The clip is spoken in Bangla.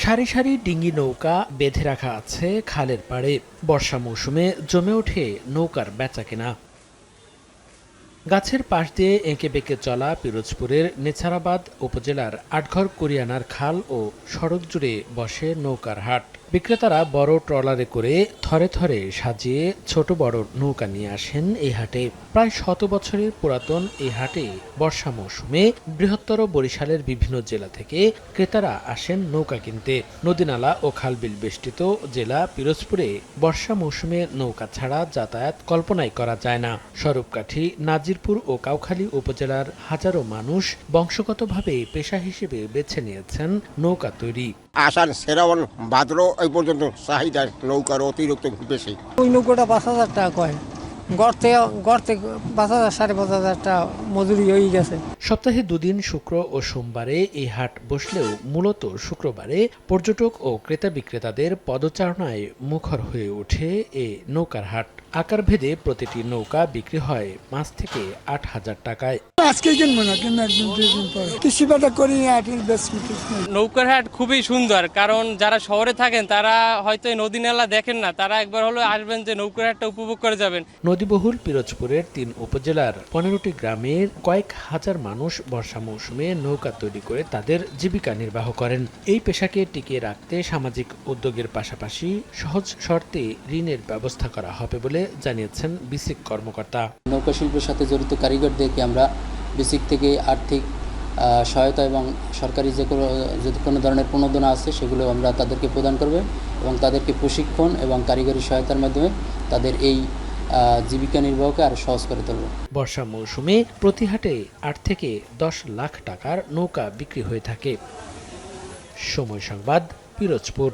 সারি সারি ডিঙি নৌকা বেঁধে রাখা আছে খালের পাড়ে। বর্ষা মৌসুমে জমে ওঠে নৌকার বেচাকেনা। গাছের পাশ দিয়ে এঁকে বেঁকে চলা পিরোজপুরের নেছারাবাদ উপজেলার আটঘর কুরিয়ানার খাল ও সড়ক জুড়ে বসে নৌকার হাট। বিক্রেতারা বড় ট্রলারে করে থরে থরে সাজিয়ে ছোট বড় নৌকা নিয়ে আসেন এই হাটে। প্রায় 100 বছরের পুরাতন এই হাটে বর্ষা মৌসুমে বৃহত্তর বরিশালের বিভিন্ন জেলা থেকে ক্রেতারা আসেন নৌকা কিনতে। নদীনালা ও খালবিল বেষ্টিত জেলা পিরোজপুরে বর্ষা মৌসুমে নৌকা ছাড়া যাতায়াত কল্পনাই করা যায় না। স্বরূপকাঠি, নাজিরপুর ও কাউখালী উপজেলার হাজারো মানুষ বংশগতভাবে পেশা হিসেবে বেছে নিয়েছেন নৌকা তৈরি। আষাঢ়, শ্রাবণ, ভাদ্র এই পর্যন্ত চাহিদা নৌকার অতিরিক্ত বেশি। ওই নৌকাটা 5,000 টাকা কয়, গড়তে 5,000 5,500 টাকা মজুরি হয়ে গেছে। সপ্তাহে 2 দিন শুক্র ও সোমবারে এই হাট বসলেও মূলত শুক্রবারে পর্যটক ও ক্রেতা বিক্রেতাদের পদচারণায় মুখর হয়ে ওঠে এ নৌকার হাট। আকার ভেদে প্রতিটি নৌকা বিক্রি হয় 5 থেকে 8,000 টাকায়। আজকে কিনবো না, কিন্তু একদিন 2 দিন পরে কৃষিপাতা করি নৌকার হাট খুবই সুন্দর, কারণ যারা শহরে থাকেন তারা হয়তো এই নদী নালা দেখেন না, তারা একবার হলো আসবেন যে নৌকার হাটটা উপভোগ করে যাবেন। নদীবহুল পিরোজপুরের 3 উপজেলার 15টি গ্রামের কয়েক হাজার মানুষ বর্ষা মৌসুমে নৌকা তৈরি করে তাদের জীবিকা নির্বাহ করেন। এই পেশাকে টিকিয়ে রাখতে সামাজিক উদ্যোগের পাশাপাশি সহজ শর্তে ঋণের ব্যবস্থা করা হবে বলে জানিয়েছেন বিসিক কর্মকর্তা। নৌকা শিল্পের সাথে জড়িত কারিগরদেরকে আমরা বিসিক থেকে আর্থিক সহায়তা এবং সরকারি যে কোনো ধরনের প্রণোদনা আছে সেগুলো আমরা তাদেরকে প্রদান করব এবং তাদেরকে প্রশিক্ষণ এবং কারিগরি সহায়তার মাধ্যমে তাদের এই জীবিকা নির্বাহকে আরও সহজ করে তুলব। বর্ষা মৌসুমে প্রতি হাটে 8 থেকে 10 লাখ টাকার নৌকা বিক্রি হয়ে থাকে। সময় সংবাদ, পিরোজপুর।